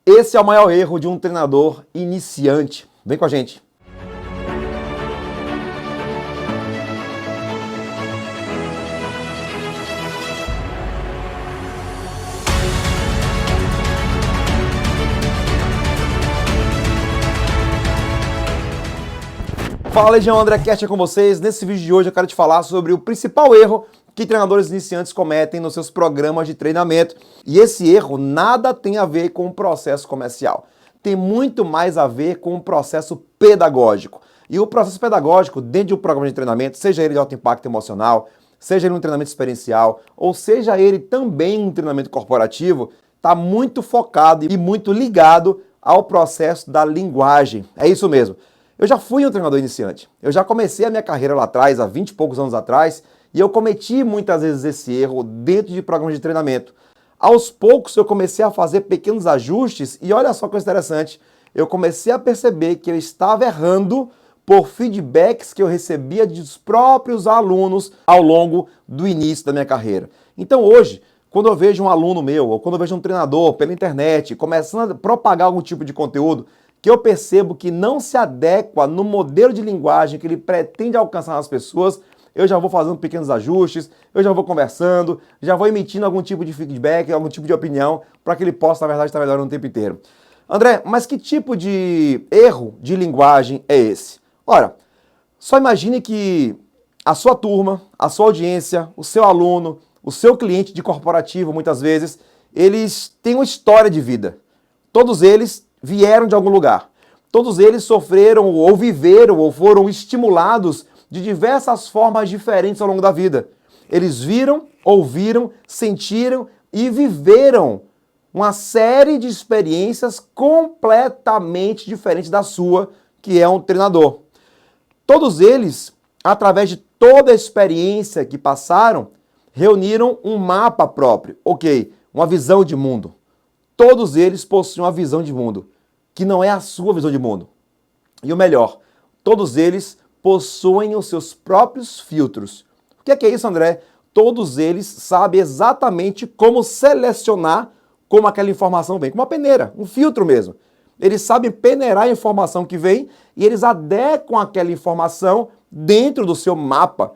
Esse é o maior erro de um treinador iniciante. Vem com a gente. Fala, Legião, André Kestia com vocês. Nesse vídeo de hoje eu quero te falar sobre o principal erro que treinadores iniciantes cometem nos seus programas de treinamento. E esse erro nada tem a ver com o processo comercial. Tem muito mais a ver com o processo pedagógico. E o processo pedagógico dentro de um programa de treinamento, seja ele de alto impacto emocional, seja ele um treinamento experiencial, ou seja ele também um treinamento corporativo, está muito focado e muito ligado ao processo da linguagem. É isso mesmo. Eu já fui um treinador iniciante. Eu já comecei a minha carreira lá atrás, há 20 e poucos anos atrás, e eu cometi muitas vezes esse erro dentro de programas de treinamento. Aos poucos eu comecei a fazer pequenos ajustes e olha só que coisa interessante, eu comecei a perceber que eu estava errando por feedbacks que eu recebia dos próprios alunos ao longo do início da minha carreira. Então hoje, quando eu vejo um aluno meu, ou quando eu vejo um treinador pela internet começando a propagar algum tipo de conteúdo, que eu percebo que não se adequa no modelo de linguagem que ele pretende alcançar nas pessoas, eu já vou fazendo pequenos ajustes, eu já vou conversando, já vou emitindo algum tipo de feedback, algum tipo de opinião, para que ele possa, na verdade, estar melhorando o tempo inteiro. André, mas que tipo de erro de linguagem é esse? Ora, só imagine que a sua turma, a sua audiência, o seu aluno, o seu cliente de corporativo, muitas vezes, eles têm uma história de vida. Todos eles vieram de algum lugar. Todos eles sofreram ou viveram ou foram estimulados de diversas formas diferentes ao longo da vida. Eles viram, ouviram, sentiram e viveram uma série de experiências completamente diferentes da sua, que é um treinador. Todos eles, através de toda a experiência que passaram, reuniram um mapa próprio, uma visão de mundo. Todos eles possuem uma visão de mundo, que não é a sua visão de mundo. E o melhor, todos eles possuem os seus próprios filtros. O que é isso, André? Todos eles sabem exatamente como selecionar como aquela informação vem, como uma peneira, um filtro mesmo. Eles sabem peneirar a informação que vem e eles adequam aquela informação dentro do seu mapa,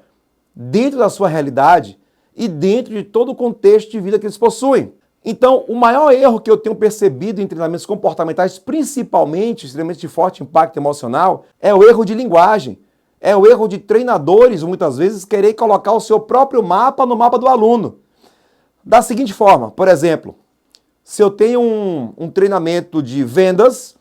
dentro da sua realidade e dentro de todo o contexto de vida que eles possuem. Então, o maior erro que eu tenho percebido em treinamentos comportamentais, principalmente treinamentos de forte impacto emocional, é o erro de linguagem. É o erro de treinadores, muitas vezes, querer colocar o seu próprio mapa no mapa do aluno. Da seguinte forma, por exemplo, se eu tenho um treinamento de vendas,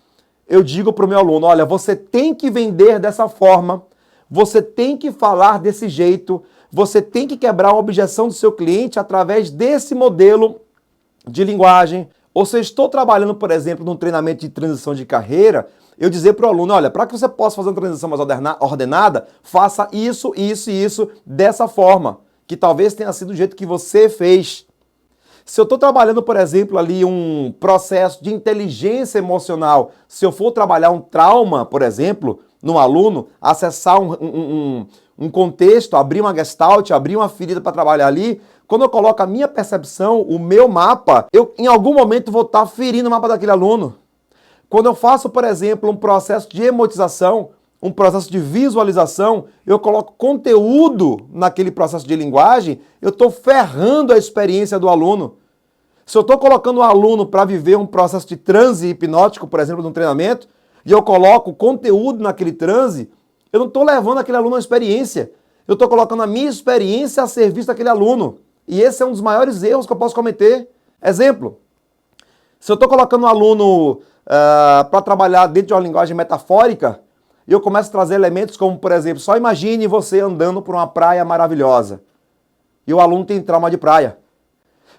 eu digo para o meu aluno, olha, você tem que vender dessa forma, você tem que falar desse jeito, você tem que quebrar a objeção do seu cliente através desse modelo de linguagem. Ou se eu estou trabalhando, por exemplo, num treinamento de transição de carreira, eu dizer para o aluno, olha, para que você possa fazer uma transição mais ordenada, faça isso, isso e isso dessa forma, que talvez tenha sido do jeito que você fez. Se eu estou trabalhando, por exemplo, ali um processo de inteligência emocional, se eu for trabalhar um trauma, por exemplo, num aluno, acessar um contexto, abrir uma gestalt, abrir uma ferida para trabalhar ali, quando eu coloco a minha percepção, o meu mapa, eu em algum momento vou estar ferindo o mapa daquele aluno. Quando eu faço, por exemplo, um processo de emotização, um processo de visualização, eu coloco conteúdo naquele processo de linguagem, eu estou ferrando a experiência do aluno. Se eu estou colocando o aluno para viver um processo de transe hipnótico, por exemplo, num treinamento, e eu coloco conteúdo naquele transe, eu não estou levando aquele aluno à experiência. Eu estou colocando a minha experiência a serviço daquele aluno. E esse é um dos maiores erros que eu posso cometer. Exemplo, se eu estou colocando um aluno para trabalhar dentro de uma linguagem metafórica, e eu começo a trazer elementos como, por exemplo, só imagine você andando por uma praia maravilhosa, e o aluno tem trauma de praia.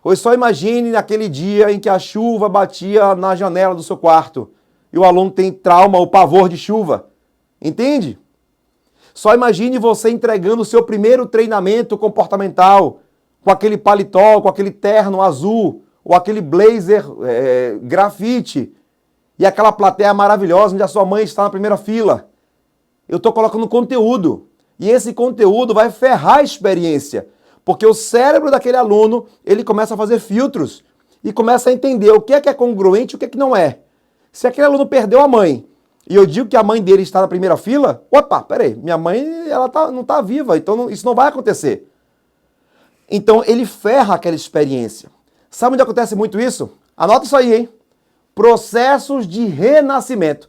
Ou só imagine naquele dia em que a chuva batia na janela do seu quarto, e o aluno tem trauma ou pavor de chuva. Entende? Só imagine você entregando o seu primeiro treinamento comportamental, com aquele paletó, com aquele terno azul, ou aquele blazer grafite, e aquela plateia maravilhosa onde a sua mãe está na primeira fila. Eu estou colocando conteúdo, e esse conteúdo vai ferrar a experiência, porque o cérebro daquele aluno, ele começa a fazer filtros, e começa a entender o que é congruente e o que é que não é. Se aquele aluno perdeu a mãe e eu digo que a mãe dele está na primeira fila, opa, peraí, minha mãe não está viva, então isso não vai acontecer. Então ele ferra aquela experiência. Sabe onde acontece muito isso? Anota isso aí, hein? Processos de renascimento.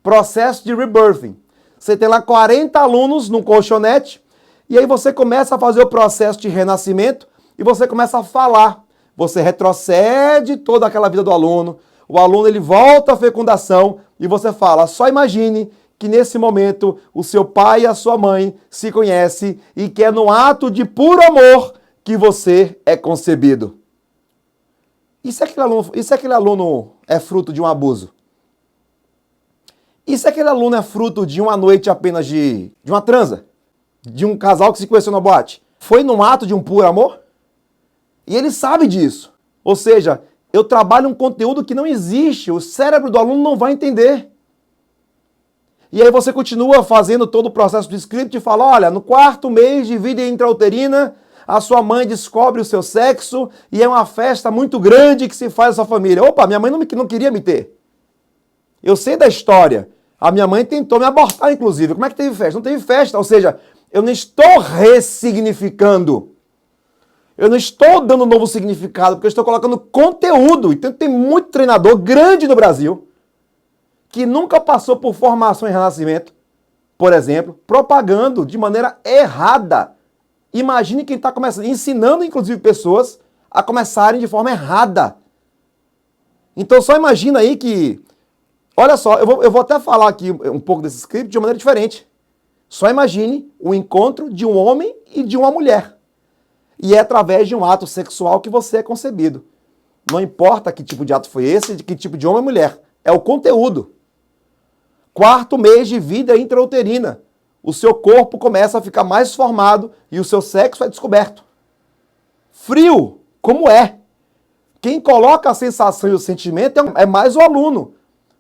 Processo de rebirthing. Você tem lá 40 alunos num colchonete e aí você começa a fazer o processo de renascimento e você começa a falar. Você retrocede toda aquela vida do aluno. O aluno ele volta à fecundação e você fala, só imagine que nesse momento o seu pai e a sua mãe se conhecem e que é no ato de puro amor que você é concebido. E se aquele aluno é fruto de um abuso? E se aquele aluno é fruto de uma noite apenas de uma transa? De um casal que se conheceu na boate? Foi num ato de um puro amor? E ele sabe disso. Ou seja, eu trabalho um conteúdo que não existe, o cérebro do aluno não vai entender. E aí você continua fazendo todo o processo do script e fala, olha, no 4º mês de vida intrauterina, a sua mãe descobre o seu sexo e é uma festa muito grande que se faz na sua família. Opa, minha mãe não queria me ter. Eu sei da história. A minha mãe tentou me abortar, inclusive. Como é que teve festa? Não teve festa. Ou seja, eu não estou ressignificando. Eu não estou dando um novo significado, porque eu estou colocando conteúdo. Então tem muito treinador grande no Brasil que nunca passou por formação em renascimento, por exemplo, propagando de maneira errada. Imagine quem está começando, ensinando, inclusive, pessoas a começarem de forma errada. Então só imagina aí que... Olha só, eu vou até falar aqui um pouco desse script de uma maneira diferente. Só imagine o encontro de um homem e de uma mulher. E é através de um ato sexual que você é concebido. Não importa que tipo de ato foi esse, de que tipo de homem ou mulher. É o conteúdo. 4º mês de vida intrauterina. O seu corpo começa a ficar mais formado e o seu sexo é descoberto. Frio, como é? Quem coloca a sensação e o sentimento é mais o aluno.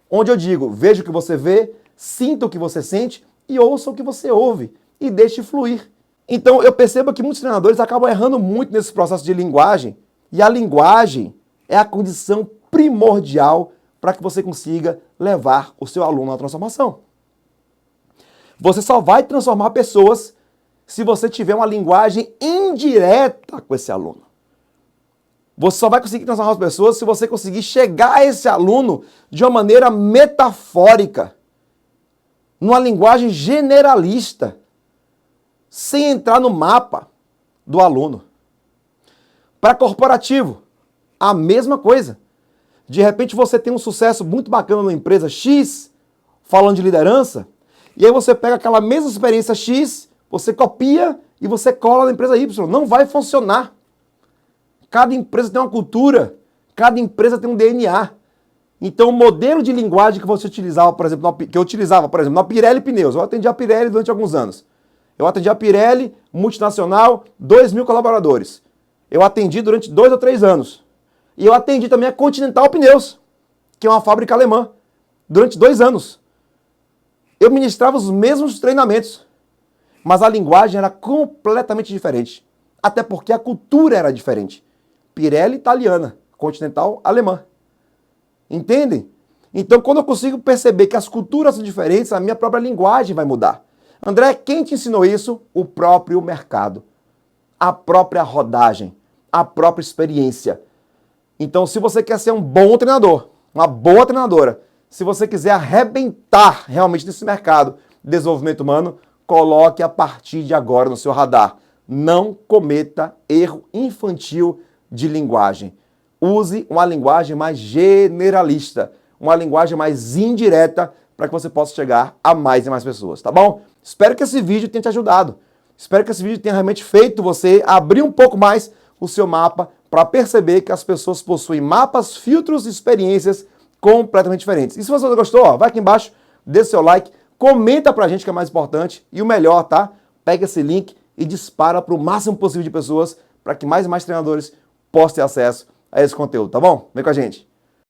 Onde eu digo, veja o que você vê, sinta o que você sente e ouça o que você ouve e deixe fluir. Então eu percebo que muitos treinadores acabam errando muito nesse processo de linguagem e a linguagem é a condição primordial para que você consiga levar o seu aluno à transformação. Você só vai transformar pessoas se você tiver uma linguagem indireta com esse aluno. Você só vai conseguir transformar as pessoas se você conseguir chegar a esse aluno de uma maneira metafórica, numa linguagem generalista, sem entrar no mapa do aluno. Para corporativo, a mesma coisa. De repente você tem um sucesso muito bacana na empresa X, falando de liderança, e aí você pega aquela mesma experiência X, você copia e você cola na empresa Y. Não vai funcionar. Cada empresa tem uma cultura, cada empresa tem um DNA. Então o modelo de linguagem que você utilizava, por exemplo, na Pirelli Pneus, eu atendi a Pirelli durante alguns anos. Eu atendi a Pirelli, multinacional, 2.000 colaboradores. Eu atendi durante 2 ou 3 anos. E eu atendi também a Continental Pneus, que é uma fábrica alemã, durante 2 anos. Eu ministrava os mesmos treinamentos, mas a linguagem era completamente diferente. Até porque a cultura era diferente. Pirelli italiana, Continental alemã. Entendem? Então, quando eu consigo perceber que as culturas são diferentes, a minha própria linguagem vai mudar. André, quem te ensinou isso? O próprio mercado. A própria rodagem. A própria experiência. Então, se você quer ser um bom treinador, uma boa treinadora, se você quiser arrebentar realmente nesse mercado de desenvolvimento humano, coloque a partir de agora no seu radar. Não cometa erro infantil de linguagem. Use uma linguagem mais generalista, uma linguagem mais indireta para que você possa chegar a mais e mais pessoas, tá bom? Espero que esse vídeo tenha te ajudado. Espero que esse vídeo tenha realmente feito você abrir um pouco mais o seu mapa para perceber que as pessoas possuem mapas, filtros e experiências completamente diferentes. E se você gostou, ó, vai aqui embaixo, dê seu like, comenta pra gente que é mais importante e o melhor, tá? Pega esse link e dispara para o máximo possível de pessoas para que mais e mais treinadores possam ter acesso a esse conteúdo, tá bom? Vem com a gente.